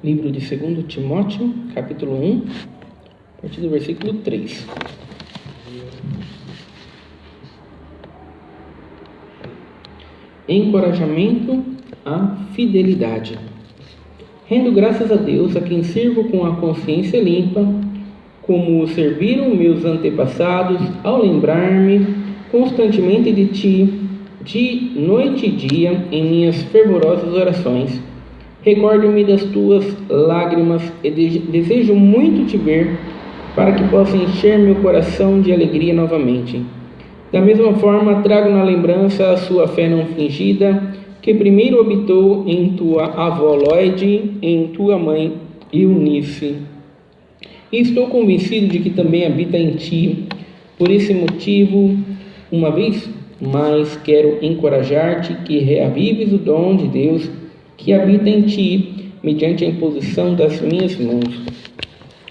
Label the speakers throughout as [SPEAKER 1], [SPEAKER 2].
[SPEAKER 1] Livro de 2 Timóteo, capítulo 1, a partir do versículo 3. Encorajamento à fidelidade. Rendo graças a Deus, a quem sirvo com a consciência limpa, como serviram meus antepassados, ao lembrar-me constantemente de ti, de noite e dia, em minhas fervorosas orações. Recordo-me das tuas lágrimas e desejo muito te ver, para que possa encher meu coração de alegria novamente. Da mesma forma, trago na lembrança a sua fé não fingida, que primeiro habitou em tua avó Loide, em tua mãe Eunice. E estou convencido de que também habita em ti. Por esse motivo, uma vez mais quero encorajar-te que reavives o dom de Deus que habita em ti, mediante a imposição das minhas mãos.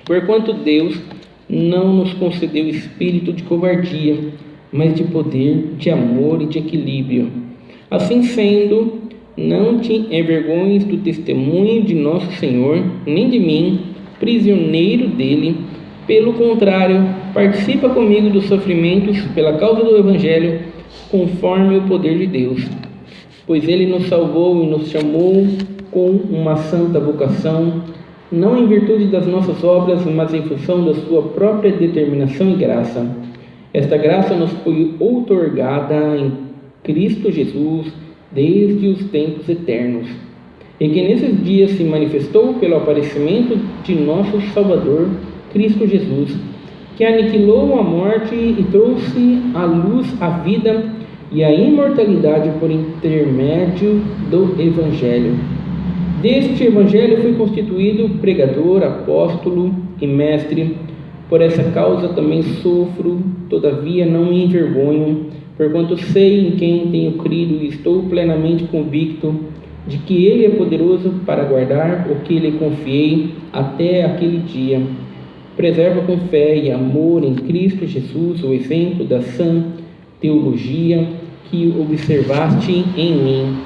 [SPEAKER 1] Porquanto Deus não nos concedeu espírito de covardia, mas de poder, de amor e de equilíbrio. Assim sendo, não te envergonhes do testemunho de nosso Senhor, nem de mim, prisioneiro dele. Pelo contrário, participa comigo dos sofrimentos pela causa do Evangelho, conforme o poder de Deus. Pois ele nos salvou e nos chamou com uma santa vocação, não em virtude das nossas obras, mas em função da sua própria determinação e graça. Esta graça nos foi outorgada em Cristo Jesus desde os tempos eternos, e que nesses dias se manifestou pelo aparecimento de nosso Salvador, Cristo Jesus, que aniquilou a morte e trouxe à luz a vida e a imortalidade por intermédio do Evangelho. Deste Evangelho fui constituído pregador, apóstolo e mestre. Por essa causa também sofro, todavia não me envergonho, porquanto sei em quem tenho crido e estou plenamente convicto de que Ele é poderoso para guardar o que lhe confiei até aquele dia. Preserva com fé e amor em Cristo Jesus o exemplo da sã teologia que observaste em mim.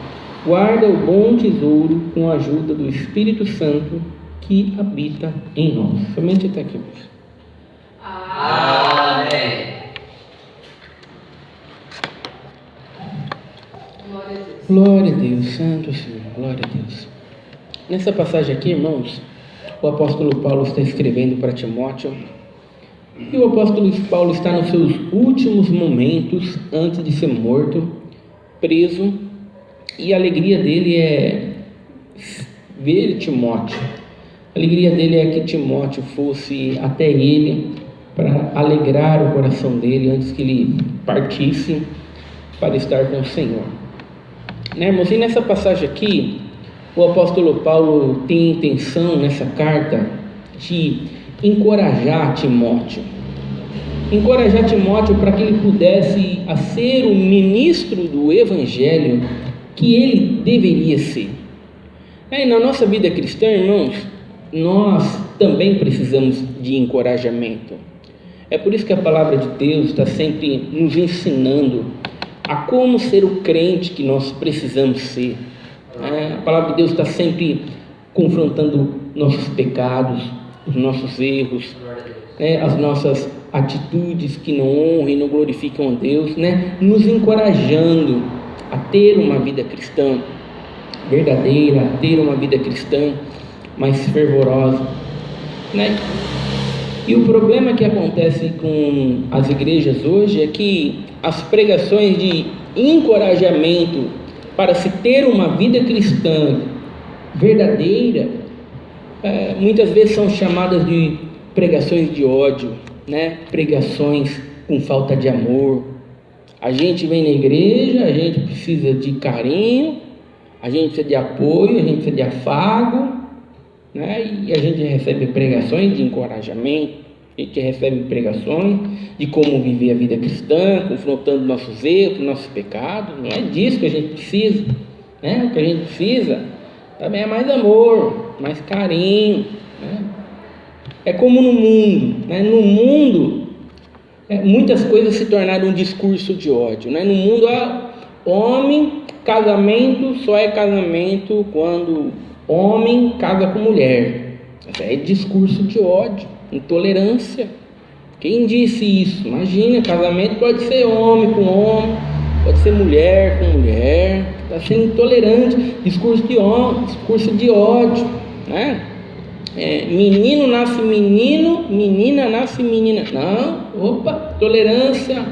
[SPEAKER 1] Guarda o bom tesouro com a ajuda do Espírito Santo que habita em nós. Somente até aqui.
[SPEAKER 2] Amém.
[SPEAKER 1] Glória a Deus, Santo Senhor, glória a Deus. Nessa passagem aqui, irmãos, o apóstolo Paulo está escrevendo para Timóteo, e o apóstolo Paulo está nos seus últimos momentos antes de ser morto, preso, e a alegria dele é ver Timóteo. A alegria dele é que Timóteo fosse até ele para alegrar o coração dele antes que ele partisse para estar com o Senhor. Né, irmãos? E nessa passagem aqui, o apóstolo Paulo tem a intenção nessa carta de encorajar Timóteo para que ele pudesse ser o ministro do Evangelho que ele deveria ser. E na nossa vida cristã, irmãos, nós também precisamos de encorajamento. É por isso que a palavra de Deus está sempre nos ensinando a como ser o crente que nós precisamos ser. A palavra de Deus está sempre confrontando nossos pecados, os nossos erros, as nossas atitudes que não honram e não glorificam a Deus, nos encorajando a ter uma vida cristã verdadeira, a ter uma vida cristã mais fervorosa. E o problema que acontece com as igrejas hoje é que as pregações de encorajamento para se ter uma vida cristã verdadeira, muitas vezes são chamadas de pregações de ódio, pregações com falta de amor. A gente vem na igreja, a gente precisa de carinho, a gente precisa de apoio, a gente precisa de afago, e a gente recebe pregações de encorajamento, a gente recebe pregações de como viver a vida cristã, confrontando nossos erros, nossos pecados. Não é disso que a gente precisa, O que a gente precisa também é mais amor, mais carinho, É como no mundo, No mundo, muitas coisas se tornaram um discurso de ódio, No mundo, homem, casamento só é casamento quando homem casa com mulher. É discurso de ódio, intolerância. Quem disse isso? Imagina, casamento pode ser homem com homem, pode ser mulher com mulher. Está sendo intolerante, discurso de ódio, né? Menino nasce menino, menina nasce menina. Não, opa, tolerância,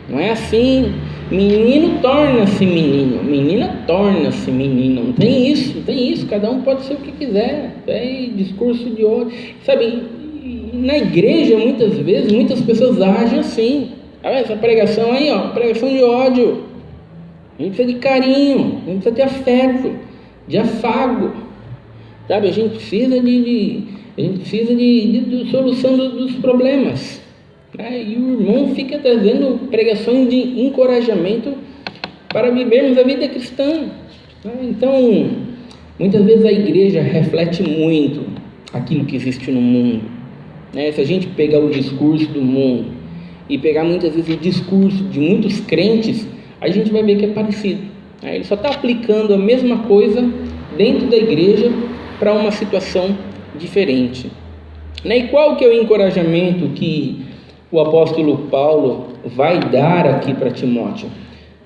[SPEAKER 1] não é assim. Menino torna-se menino, menina torna-se menina. Não tem isso, cada um pode ser o que quiser. É discurso de ódio, sabe? Na igreja, muitas vezes, muitas pessoas agem assim. Essa pregação aí, pregação de ódio. A gente precisa de carinho, a gente precisa de afeto, de afago, sabe? A gente precisa de solução dos problemas, né? E o irmão fica trazendo pregações de encorajamento para vivermos a vida cristã, né? Então, muitas vezes a igreja reflete muito aquilo que existe no mundo, né? Se a gente pegar o discurso do mundo e pegar muitas vezes o discurso de muitos crentes, a gente vai ver que é parecido. Ele só está aplicando a mesma coisa dentro da igreja para uma situação diferente. E qual que é o encorajamento que o apóstolo Paulo vai dar aqui para Timóteo?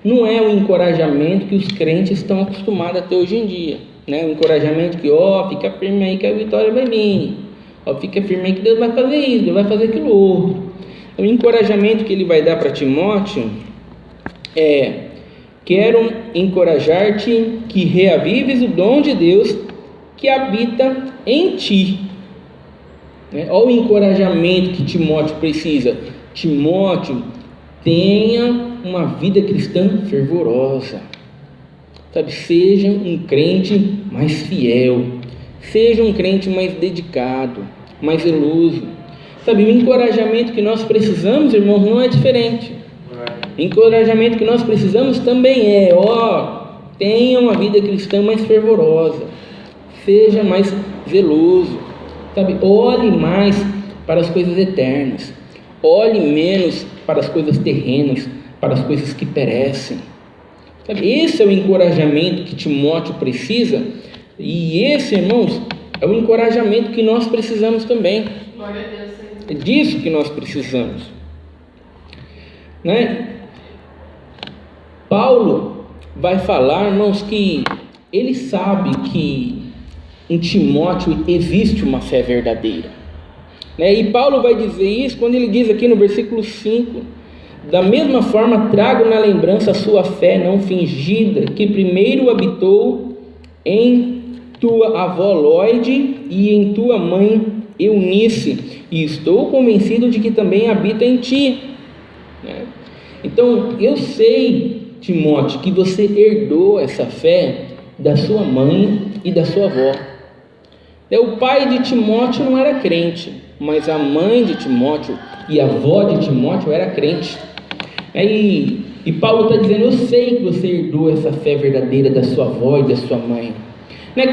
[SPEAKER 1] Não é o encorajamento que os crentes estão acostumados a ter hoje em dia, né? O encorajamento que, fica firme aí que a vitória vai vir, fica firme aí que Deus vai fazer isso, Deus vai fazer aquilo outro. O encorajamento que ele vai dar para Timóteo quero encorajar-te que reavives o dom de Deus que habita em ti. Olha o encorajamento que Timóteo precisa. Timóteo, tenha uma vida cristã fervorosa, sabe? Seja um crente mais fiel, seja um crente mais dedicado, mais zeloso, sabe? O encorajamento que nós precisamos, irmãos, não é diferente. O encorajamento que nós precisamos também tenha uma vida cristã mais fervorosa, seja mais zeloso, sabe? Olhe mais para as coisas eternas, olhe menos para as coisas terrenas, para as coisas que perecem, sabe? Esse é o encorajamento que Timóteo precisa, e esse, irmãos, é o encorajamento que nós precisamos também. Glória a Deus. É disso que nós precisamos, né? Paulo vai falar, irmãos, que ele sabe que em Timóteo existe uma fé verdadeira, né? E Paulo vai dizer isso quando ele diz aqui no versículo 5: da mesma forma trago na lembrança a sua fé não fingida, que primeiro habitou em tua avó Lóide e em tua mãe Eunice, e estou convencido de que também habita em ti, né? Então eu sei, Timóteo, que você herdou essa fé da sua mãe e da sua avó. O pai de Timóteo não era crente, mas a mãe de Timóteo e a avó de Timóteo era crente. E Paulo está dizendo, eu sei que você herdou essa fé verdadeira da sua avó e da sua mãe.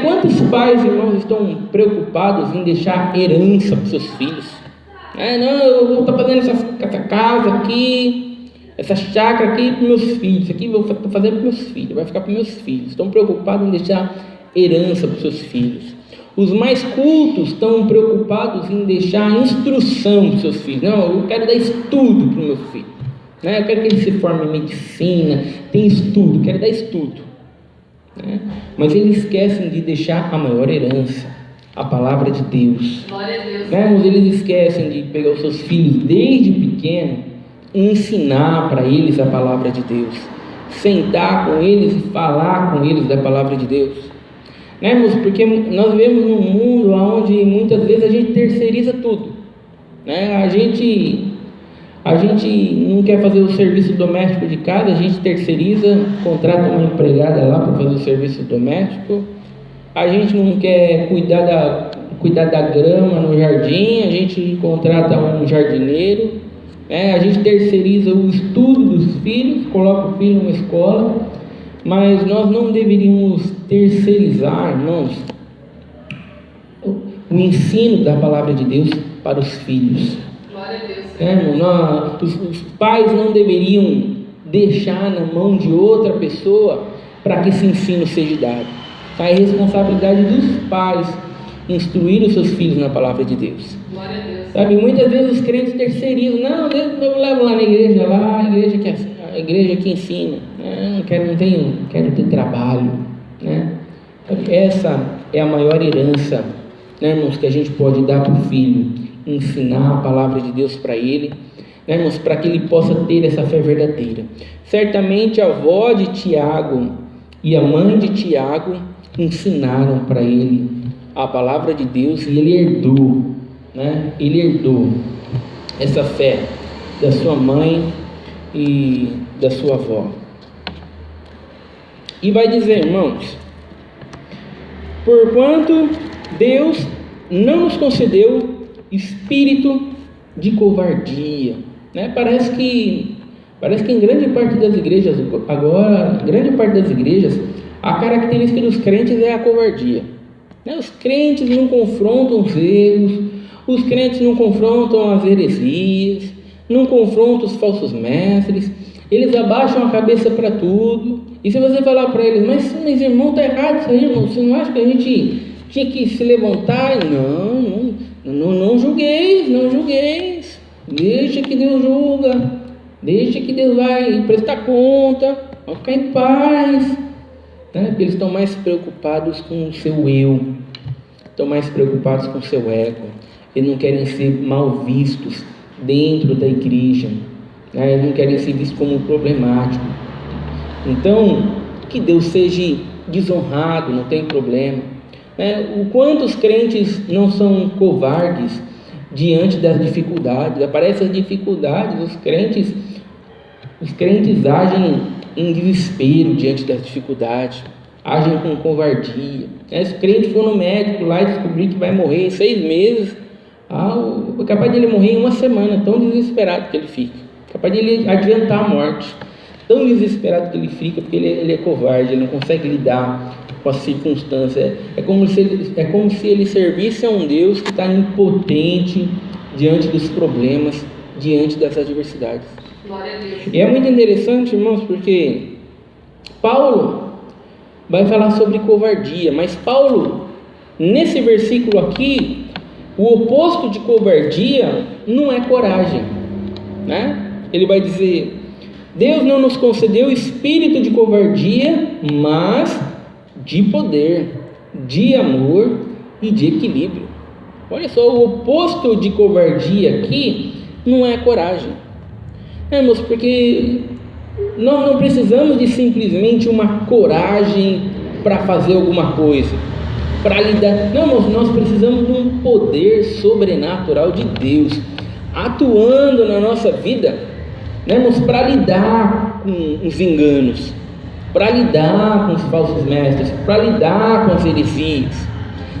[SPEAKER 1] Quantos pais, irmãos, estão preocupados em deixar herança para os seus filhos? Não, eu vou estar fazendo essa casa aqui, essa chácara aqui para meus filhos, isso aqui eu vou fazer para meus filhos, vai ficar para meus filhos. Estão preocupados em deixar herança para os seus filhos. Os mais cultos estão preocupados em deixar instrução para os seus filhos. Não, eu quero dar estudo para o meu filho, né? Eu quero que ele se forme em medicina, tem estudo, quero dar estudo, né? Mas eles esquecem de deixar a maior herança, a palavra de Deus. Glória a Deus. Né? Eles esquecem de pegar os seus filhos desde pequeno e ensinar para eles a palavra de Deus, sentar com eles e falar com eles da palavra de Deus, né, irmãos? Porque nós vivemos num mundo onde muitas vezes a gente terceiriza tudo, né? A gente não quer fazer o serviço doméstico de casa, a gente terceiriza, contrata uma empregada lá para fazer o serviço doméstico. A gente não quer cuidar da grama no jardim, a gente contrata um jardineiro, né? A gente terceiriza o estudo dos filhos, coloca o filho numa escola, mas nós não deveríamos terceirizar, irmãos, o ensino da palavra de Deus para os filhos. Glória a Deus. Os pais não deveriam deixar na mão de outra pessoa para que esse ensino seja dado. É responsabilidade dos pais instruir os seus filhos na palavra de Deus.
[SPEAKER 2] Glória a Deus.
[SPEAKER 1] Sabe, muitas vezes os crentes terceirizam. Não, eu levo lá na igreja, a igreja que ensina. Não quero ter trabalho, né? Essa é a maior herança, né, irmãos, que a gente pode dar para o filho, ensinar a palavra de Deus para ele, né, irmãos, para que ele possa ter essa fé verdadeira. Certamente a avó de Tiago e a mãe de Tiago ensinaram para ele a palavra de Deus e ele herdou, né? Ele herdou essa fé da sua mãe e da sua avó. E vai dizer, irmãos, porquanto Deus não nos concedeu espírito de covardia, né? Parece que em grande parte das igrejas agora, a característica dos crentes é a covardia, né? Os crentes não confrontam os erros, os crentes não confrontam as heresias, não confrontam os falsos mestres, eles abaixam a cabeça para tudo. E se você falar para eles, mas irmão, está errado isso aí, irmão, você não acha que a gente tinha que se levantar? Não julgueis, deixa que Deus julga, deixa que Deus vai prestar conta, vai ficar em paz, né? Porque eles estão mais preocupados com o seu eu, estão mais preocupados com o seu ego, eles não querem ser mal vistos dentro da igreja, né? Eles não querem ser vistos como problemático. Então, que Deus seja desonrado, não tem problema, né? O quanto os crentes não são covardes diante das dificuldades. Aparecem as dificuldades, os crentes agem em desespero diante das dificuldades, agem com covardia, né? Se o crente for no médico lá e descobrir que vai morrer em 6 meses, é capaz de ele morrer em 1 semana, tão desesperado que ele fica, capaz de ele adiantar a morte, tão desesperado que ele fica, porque ele é covarde, ele não consegue lidar com as circunstâncias. É como se ele servisse a um Deus que está impotente diante dos problemas, diante das adversidades.
[SPEAKER 2] Glória a Deus.
[SPEAKER 1] E é muito interessante, irmãos, porque Paulo vai falar sobre covardia, mas Paulo, nesse versículo aqui, o oposto de covardia não é coragem, né? Ele vai dizer: Deus não nos concedeu espírito de covardia, mas de poder, de amor e de equilíbrio. Olha só, o oposto de covardia aqui não é coragem, irmãos, porque nós não precisamos de simplesmente uma coragem para fazer alguma coisa, para lidar. Não, irmãos, nós precisamos de um poder sobrenatural de Deus atuando na nossa vida, né, irmãos, para lidar com os enganos, para lidar com os falsos mestres, para lidar com as heresias.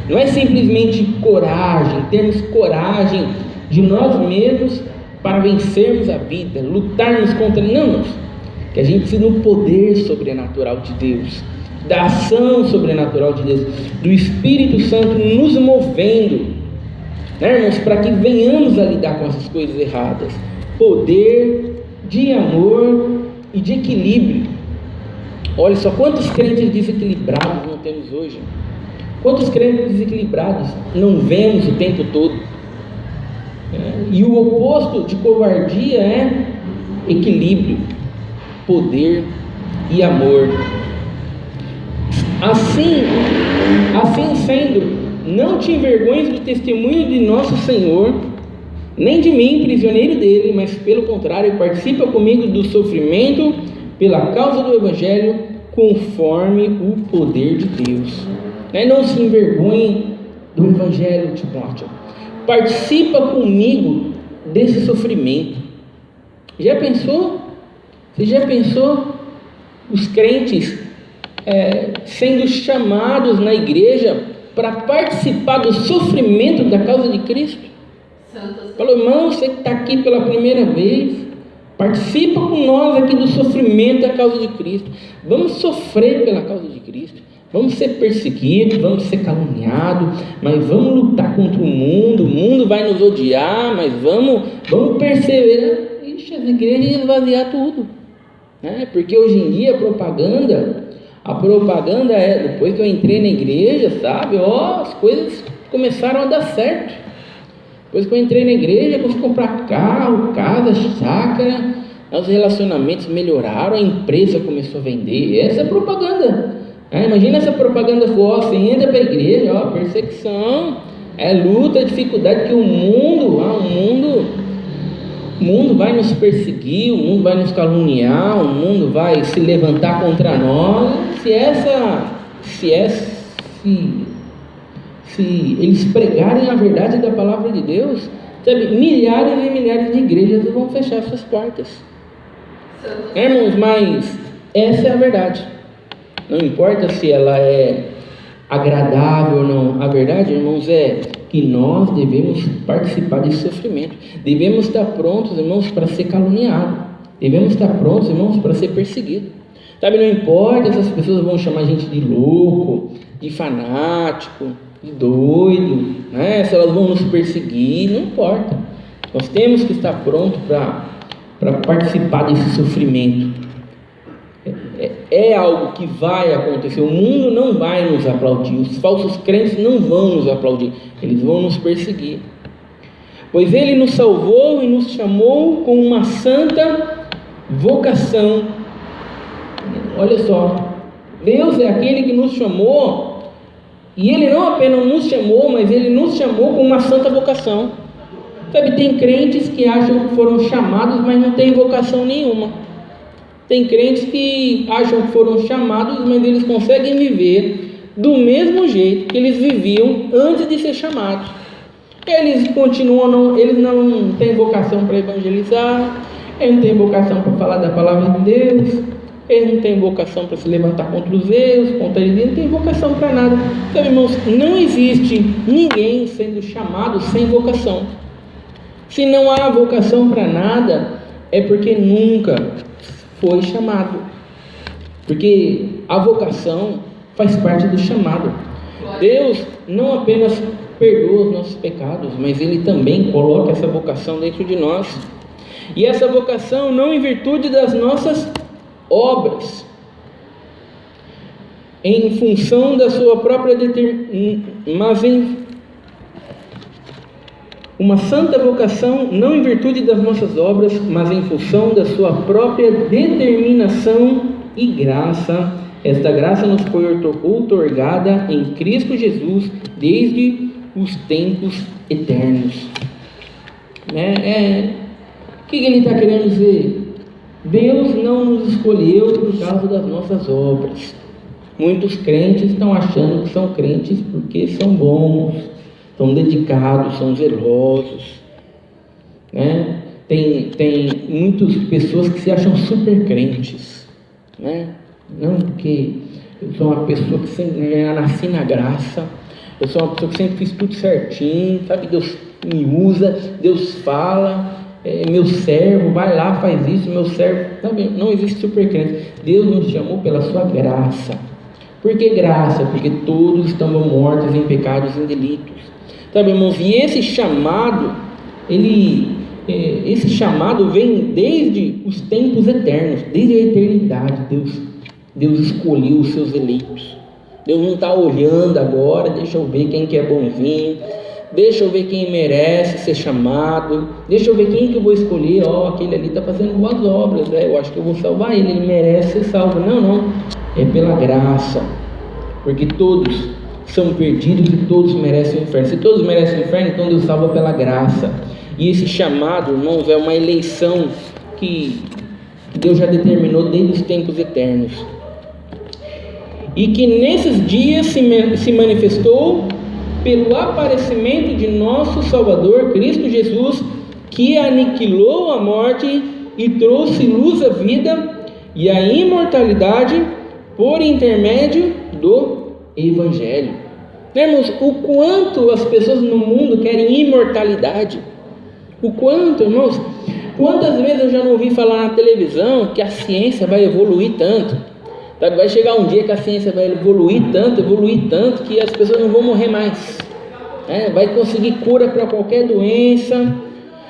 [SPEAKER 1] Não é simplesmente coragem, termos coragem de nós mesmos para vencermos a vida, lutarmos contra. Não, irmãos, que a gente precisa do poder sobrenatural de Deus, da ação sobrenatural de Deus, do Espírito Santo nos movendo, né, irmãos, para que venhamos a lidar com essas coisas erradas. Poder de amor e de equilíbrio. Olha só quantos crentes desequilibrados não temos hoje, quantos crentes desequilibrados não vemos o tempo todo, e o oposto de covardia é equilíbrio, poder e amor. Assim sendo, não te envergonhes do testemunho de nosso Senhor, nem de mim, prisioneiro dele, mas pelo contrário, participa comigo do sofrimento pela causa do Evangelho, conforme o poder de Deus. Não se envergonhe do Evangelho, Timóteo. Participa comigo desse sofrimento. Já pensou? Você já pensou os crentes sendo chamados na igreja para participar do sofrimento da causa de Cristo? Falou, irmão, você que está aqui pela primeira vez, participa com nós aqui do sofrimento da causa de Cristo. Vamos sofrer pela causa de Cristo, vamos ser perseguidos, vamos ser caluniados, mas vamos lutar contra o mundo vai nos odiar, mas vamos perseverar. Ixi, as igrejas iam esvaziar tudo, né? Porque hoje em dia a A propaganda depois que eu entrei na igreja, sabe? As coisas começaram a dar certo. Depois que eu entrei na igreja, eu consegui comprar carro, casa, chácara, os relacionamentos melhoraram, a empresa começou a vender. Essa é a propaganda. Imagina essa propaganda for, você entra para a igreja, perseguição, luta, dificuldade, que o mundo vai nos perseguir, o mundo vai nos caluniar, o mundo vai se levantar contra nós. Se eles pregarem a verdade da palavra de Deus, sabe, milhares e milhares de igrejas vão fechar suas portas. Irmãos, mas essa é a verdade. Não importa se ela é agradável ou não. A verdade, irmãos, é que nós devemos participar desse sofrimento. Devemos estar prontos, irmãos, para ser caluniados. Devemos estar prontos, irmãos, para ser perseguidos. Sabe, não importa se as pessoas vão chamar a gente de louco, de fanático, de doido, né? Se elas vão nos perseguir, não importa. Nós temos que estar prontos para participar desse sofrimento. É algo que vai acontecer. O mundo não vai nos aplaudir, os falsos crentes não vão nos aplaudir, eles vão nos perseguir. Pois Ele nos salvou e nos chamou com uma santa vocação. Olha só, Deus é aquele que nos chamou, e Ele não apenas nos chamou, mas Ele nos chamou com uma santa vocação. Sabe, tem crentes que acham que foram chamados, mas não tem vocação nenhuma. Tem crentes que acham que foram chamados, mas eles conseguem viver do mesmo jeito que eles viviam antes de ser chamados. Eles eles não têm vocação para evangelizar, eles não têm vocação para falar da palavra de Deus, eles não têm vocação para se levantar contra os erros, contra eles, não têm vocação para nada. Sabe, irmãos, não existe ninguém sendo chamado sem vocação. Se não há vocação para nada, é porque nunca foi chamado, porque a vocação faz parte do chamado. Deus não apenas perdoa os nossos pecados, mas Ele também coloca essa vocação dentro de nós, e essa vocação não em virtude das nossas obras, em função da sua própria uma santa vocação, não em virtude das nossas obras, mas em função da sua própria determinação e graça. Esta graça nos foi outorgada em Cristo Jesus desde os tempos eternos. O que ele está querendo dizer? Deus não nos escolheu por causa das nossas obras. Muitos crentes estão achando que são crentes porque são bons, são dedicados, são zelosos, né? Tem muitas pessoas que se acham super crentes, né? Não, porque eu sou uma pessoa que sempre nasci na graça, eu sou uma pessoa que sempre fiz tudo certinho, sabe? Deus me usa, Deus fala, meu servo, vai lá, faz isso, meu servo, sabe? Não existe super crente. Deus nos chamou pela sua graça. Por que graça? Porque todos estamos mortos em pecados e em delitos. Sabe, irmãos, e esse chamado, esse chamado vem desde os tempos eternos, desde a eternidade. Deus escolheu os seus eleitos. Deus não está olhando agora, deixa eu ver quem que é bonzinho, deixa eu ver quem merece ser chamado, deixa eu ver quem que eu vou escolher. Aquele ali está fazendo boas obras, eu acho que eu vou salvar ele merece ser salvo. Não, é pela graça, porque todos são perdidos e todos merecem o inferno. Se todos merecem o inferno, então Deus salva pela graça. E esse chamado, irmãos, é uma eleição que Deus já determinou desde os tempos eternos, e que nesses dias se manifestou pelo aparecimento de nosso Salvador Cristo Jesus, que aniquilou a morte e trouxe luz à vida e à imortalidade por intermédio do Evangelho. Irmãos, o quanto as pessoas no mundo querem imortalidade, o quanto, irmãos, quantas vezes eu já não ouvi falar na televisão que a ciência vai evoluir tanto, sabe? Vai chegar um dia que a ciência vai evoluir tanto que as pessoas não vão morrer mais, vai conseguir cura para qualquer doença,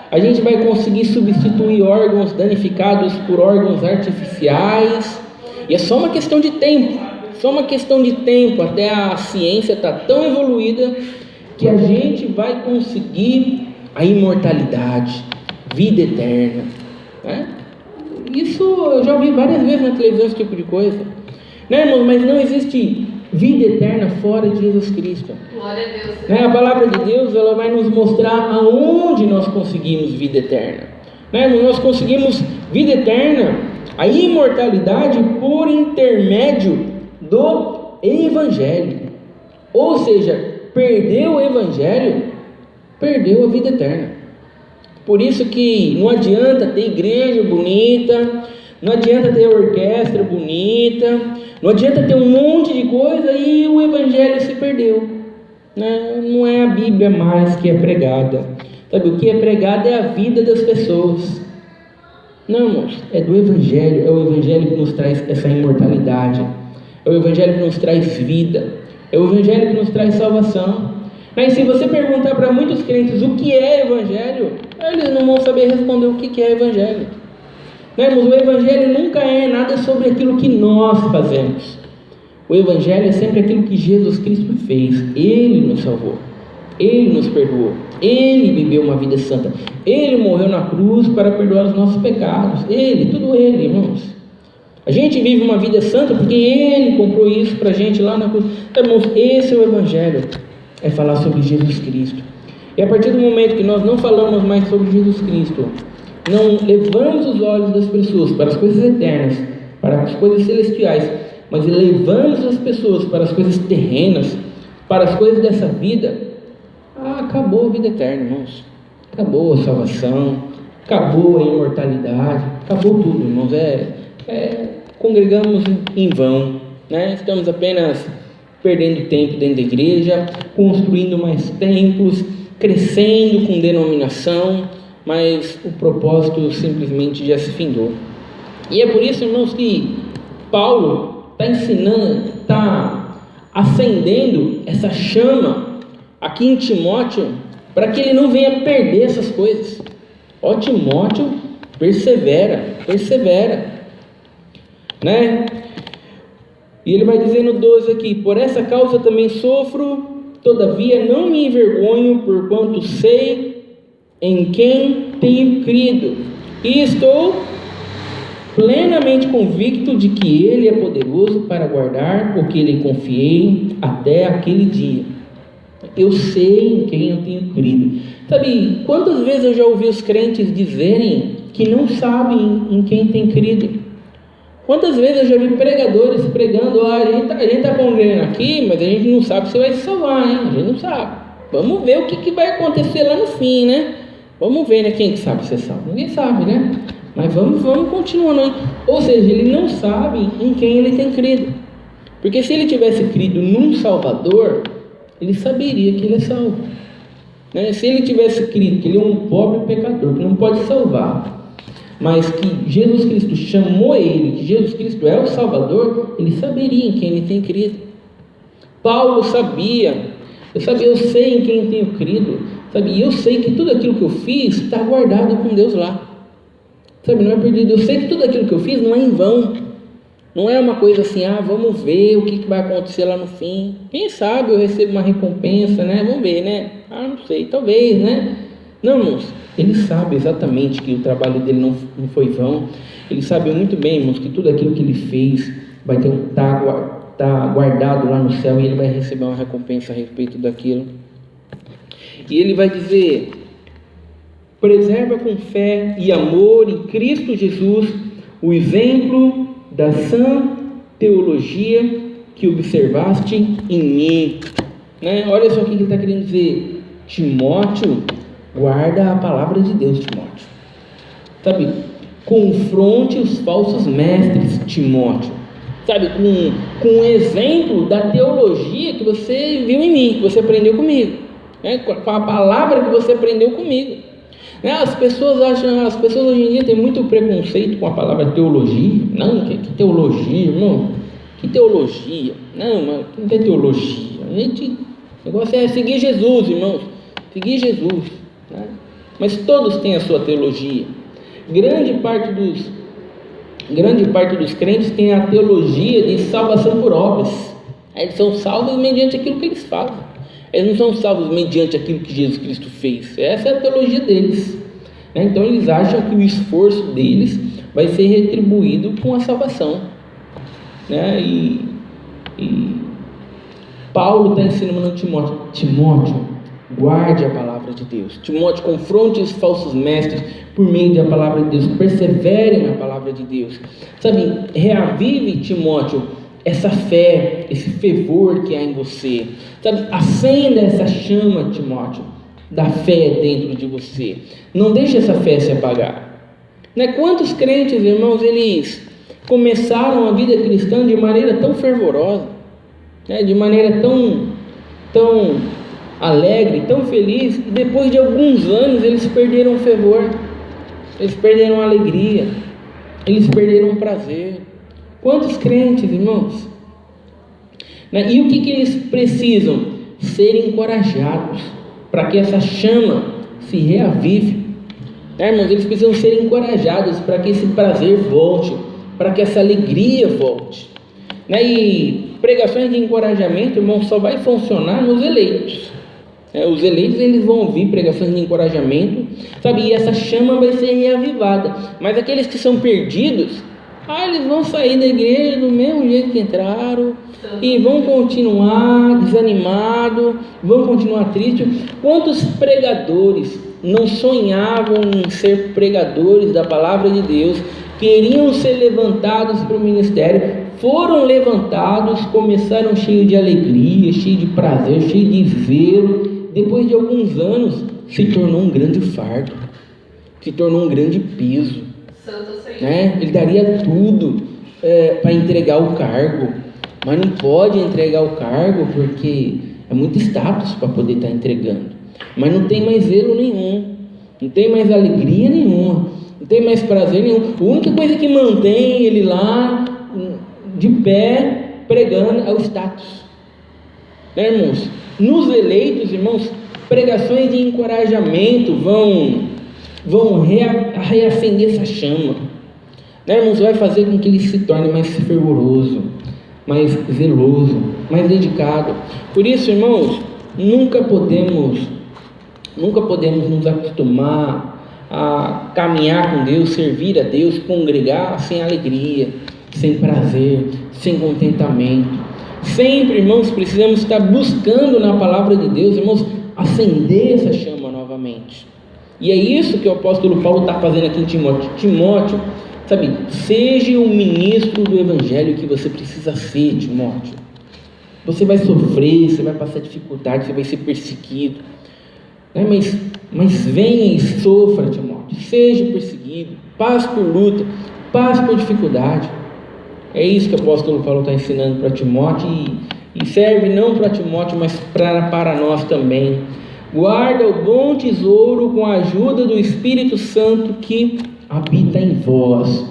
[SPEAKER 1] a gente vai conseguir substituir órgãos danificados por órgãos artificiais, e é só uma questão de tempo. só uma questão de tempo até a ciência estar tão evoluída que a gente vai conseguir a imortalidade, vida eterna, né? Isso eu já ouvi várias vezes na televisão, esse tipo de coisa, né, irmão? Mas não existe vida eterna fora de Jesus Cristo.
[SPEAKER 2] Glória a Deus.
[SPEAKER 1] Né? A palavra de Deus, ela vai nos mostrar aonde nós conseguimos vida eterna, né? Nós conseguimos vida eterna, a imortalidade, por intermédio do Evangelho. Ou seja, perdeu o Evangelho, perdeu a vida eterna. Por isso que não adianta ter igreja bonita, não adianta ter orquestra bonita, não adianta ter um monte de coisa e o Evangelho se perdeu, né? Não é a Bíblia mais que é pregada. Sabe, o que é pregado é a vida das pessoas. Não, irmãos, é do Evangelho. É o Evangelho que nos traz essa imortalidade, é o Evangelho que nos traz vida, é o Evangelho que nos traz salvação. E se você perguntar para muitos crentes o que é Evangelho, eles não vão saber responder o que é Evangelho. Mas o Evangelho nunca é nada sobre aquilo que nós fazemos. O Evangelho é sempre aquilo que Jesus Cristo fez. Ele nos salvou, Ele nos perdoou, Ele viveu uma vida santa, Ele morreu na cruz para perdoar os nossos pecados. Ele, tudo Ele, irmãos. A gente vive uma vida santa porque Ele comprou isso para a gente lá na cruz. Então, irmãos, esse é o Evangelho. É falar sobre Jesus Cristo. E a partir do momento que nós não falamos mais sobre Jesus Cristo, não levamos os olhos das pessoas para as coisas eternas, para as coisas celestiais, mas levamos as pessoas para as coisas terrenas, para as coisas dessa vida, acabou a vida eterna, irmãos. Acabou a salvação, acabou a imortalidade, acabou tudo, irmãos. Congregamos em vão, né? Estamos apenas perdendo tempo dentro da igreja, construindo mais templos, crescendo com denominação, mas o propósito simplesmente já se findou. E é por isso, irmãos, que Paulo está ensinando, está acendendo essa chama aqui em Timóteo, para que ele não venha perder essas coisas. Ó Timóteo, persevera, né? E ele vai dizer no 12 aqui: por essa causa também sofro, todavia não me envergonho, porquanto sei em quem tenho crido, e estou plenamente convicto de que Ele é poderoso para guardar o que lhe confiei até aquele dia. Eu sei em quem eu tenho crido. Sabe, quantas vezes eu já ouvi os crentes dizerem que não sabem em quem tem crido? Quantas vezes eu já vi pregadores pregando: a gente está congregando aqui, mas a gente não sabe se vai se salvar, hein? A gente não sabe. Vamos ver o que vai acontecer lá no fim, né? Vamos ver, né? Quem que sabe se é salvo? Ninguém sabe, né? Mas vamos continuando. Ou seja, ele não sabe em quem ele tem crido. Porque se ele tivesse crido num Salvador, ele saberia que ele é salvo, né? Se ele tivesse crido que ele é um pobre pecador, que não pode salvar, mas que Jesus Cristo chamou ele, que Jesus Cristo é o Salvador, ele saberia em quem ele tem crido. Paulo sabia, eu sei em quem tenho crido, sabe? E eu sei que tudo aquilo que eu fiz está guardado com Deus lá, sabe? Não é perdido. Eu sei que tudo aquilo que eu fiz não é em vão, não é uma coisa assim: vamos ver o que vai acontecer lá no fim, quem sabe eu recebo uma recompensa, né? Vamos ver, né? Não sei, talvez, né? Não, irmãos, ele sabe exatamente que o trabalho dele não foi vão. Ele sabe muito bem, irmãos, que tudo aquilo que ele fez vai tá guardado lá no céu, e ele vai receber uma recompensa a respeito daquilo. E ele vai dizer: preserva com fé e amor em Cristo Jesus o exemplo da sã teologia que observaste em mim, né? Olha só o que ele está querendo dizer: Timóteo, guarda a palavra de Deus, Timóteo. Sabe, confronte os falsos mestres, Timóteo. Sabe, com o exemplo da teologia que você viu em mim, que você aprendeu comigo, né? Com a palavra que você aprendeu comigo, né? As pessoas hoje em dia têm muito preconceito com a palavra teologia. Não, que teologia, não? Que teologia? Não, mas não tem teologia. O negócio é seguir Jesus, irmãos. Seguir Jesus, né? Mas todos têm a sua teologia. Grande parte grande parte dos crentes tem a teologia de salvação por obras. Eles são salvos mediante aquilo que eles fazem. Eles não são salvos mediante aquilo que Jesus Cristo fez. Essa é a teologia deles. Então eles acham que o esforço deles vai ser retribuído com a salvação. E Paulo está ensinando a Timóteo, guarde a palavra de Deus. Timóteo, confronte os falsos mestres por meio da palavra de Deus. Persevere na palavra de Deus. Reavive, Timóteo, essa fé, esse fervor que há em você. Acenda essa chama, Timóteo, da fé dentro de você. Não deixe essa fé se apagar. Quantos crentes, irmãos, eles começaram a vida cristã de maneira tão fervorosa, de maneira tão alegre, tão feliz, e depois de alguns anos eles perderam o fervor, eles perderam a alegria, eles perderam o prazer. Quantos crentes, irmãos? E o que eles precisam? Ser encorajados para que essa chama se reavive. Irmãos, eles precisam ser encorajados para que esse prazer volte, para que essa alegria volte. E pregações de encorajamento, irmão, só vai funcionar nos eleitos. Os eleitos, eles vão ouvir pregações de encorajamento, e essa chama vai ser reavivada. Mas aqueles que são perdidos, eles vão sair da igreja do mesmo jeito que entraram e vão continuar desanimados, vão continuar tristes. Quantos pregadores não sonhavam em ser pregadores da palavra de Deus, queriam ser levantados para o ministério, foram levantados, começaram cheios de alegria, cheios de prazer, cheios de zelo. Depois de alguns anos, se tornou um grande fardo, se tornou um grande peso. Ele daria tudo para entregar o cargo, mas não pode entregar o cargo porque é muito status para poder estar entregando. Mas não tem mais zelo nenhum, não tem mais alegria nenhuma, não tem mais prazer nenhum. A única coisa que mantém ele lá de pé pregando é o status. Irmãos, nos eleitos, irmãos, pregações de encorajamento vão reacender essa chama. Irmãos, vai fazer com que ele se torne mais fervoroso, mais zeloso, mais dedicado. Por isso, irmãos, nunca podemos nos acostumar a caminhar com Deus, servir a Deus, congregar sem alegria, sem prazer, sem contentamento. Sempre, irmãos, precisamos estar buscando na palavra de Deus, irmãos, acender essa chama novamente. E é isso que o apóstolo Paulo está fazendo aqui em Timóteo. Timóteo, seja o ministro do evangelho que você precisa ser, Timóteo. Você vai sofrer, você vai passar dificuldade, você vai ser perseguido. Mas venha e sofra, Timóteo. Seja perseguido, passe por luta, passe por dificuldade. É isso que o apóstolo Paulo está ensinando para Timóteo e serve não para Timóteo, mas para nós também. Guarda o bom tesouro com a ajuda do Espírito Santo que habita em vós.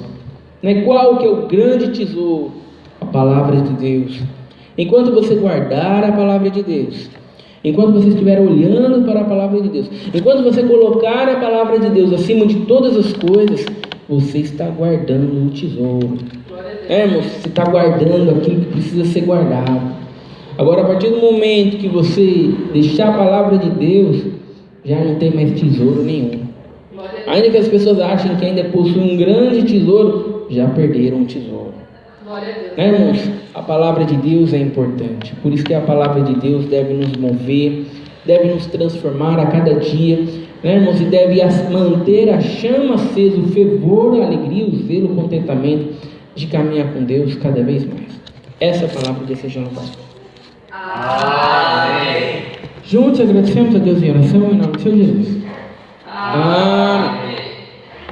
[SPEAKER 1] Qual que é o grande tesouro? A palavra de Deus. Enquanto você guardar a palavra de Deus, enquanto você estiver olhando para a palavra de Deus, enquanto você colocar a palavra de Deus acima de todas as coisas, você está guardando um tesouro. Irmãos, você está guardando aquilo que precisa ser guardado. Agora, a partir do momento que você deixar a palavra de Deus, já não tem mais tesouro nenhum. Ainda que as pessoas achem que ainda possuem um grande tesouro, já perderam um tesouro. Irmãos, a palavra de Deus é importante. Por isso que a palavra de Deus deve nos mover, deve nos transformar a cada dia, irmãos, e deve manter a chama acesa, o fervor, a alegria, o zelo, o contentamento de caminhar com Deus cada vez mais. Essa é a palavra de Sejam no Pai.
[SPEAKER 2] Amém.
[SPEAKER 1] Juntos agradecemos a Deus em oração em nome de Seu Jesus. Amém.